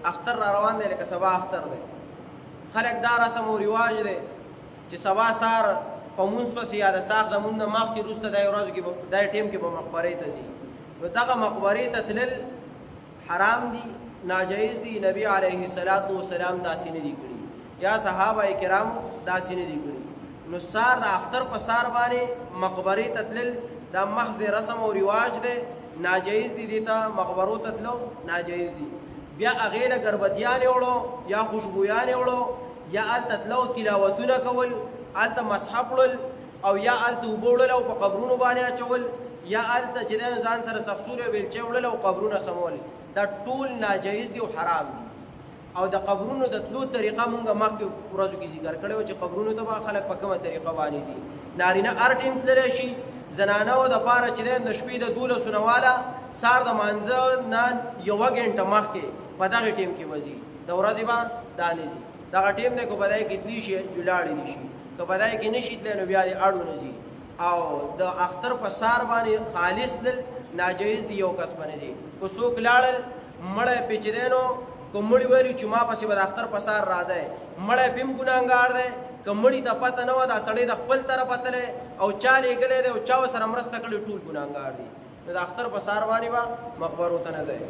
اختر را روان دی لکه سبا اختر دی. خلک دا رسم و رواج دی چې سبا سهار په مونځ پسې یا د ساخت د مونځ نه مخکې وروسته دا ورځو کې دا ټیم کې به مقبرې ته ځي. نو دغه مقبرې ته تلل حرام دي، ناجایز دي. نبی علیه السلام داسې نه دي کړي یا صحابه کرامو داسې نه دي کړي. نو سهار د اختر په سهار باندې مقبرې ته تلل دا محض رسم او رواج دی، ناجایز دي. دې ته مقبرو ته تلو ناجایز دي. بیا هغې له ګربتیانې وړو یا خوشبویانې وړو یا هلته تلو تلاوتونه کول، هلته مسحه کړل او یا هلته اوبه وړل او په قبرونو باندې اچول یا هلته چې دی نو ځان سره سخسورې او بیلچې وړل او قبرونه سمول، دا ټول ناجایز دي او حرام دي. او د قبرونو د تلو طریقه مونږ مخکې ورځو کې ذکر کړی و چې قبرونو ته به خلک په کومه طریقه باندې ځي. نارینه هر ټیم تللی شي، زنانهو دپاره چې دی د شپې د 12 نه واله سهار د مانځه نه 1 ګنټه مخکې په دغې ټیم کې به ځي، د ورځې به دا نه ځي. دغه ټیم دی که په دی کې تلي شي ولاړې دي شي، که په دی کې نه شي تللی نو بیا دې اړو نه ځي. او د اختر په سهار باندې خالص تلل ناجایز دي، یو کس به نه ځي. که څوک لاړل مړی پې چې دی نو که مړي ویلي چې ما پسې به د اختر په سهار راځئ، مړی پې هم ګناهګار دی. که مړي ته پته نه وه دا سړی د خپل طرفه تللی او چا لېږلی دی او چا ورسره مرسته کړې ټول ګناهګار دي. نو د اختر په سهار باندې به مقبرو ته نه ځئ.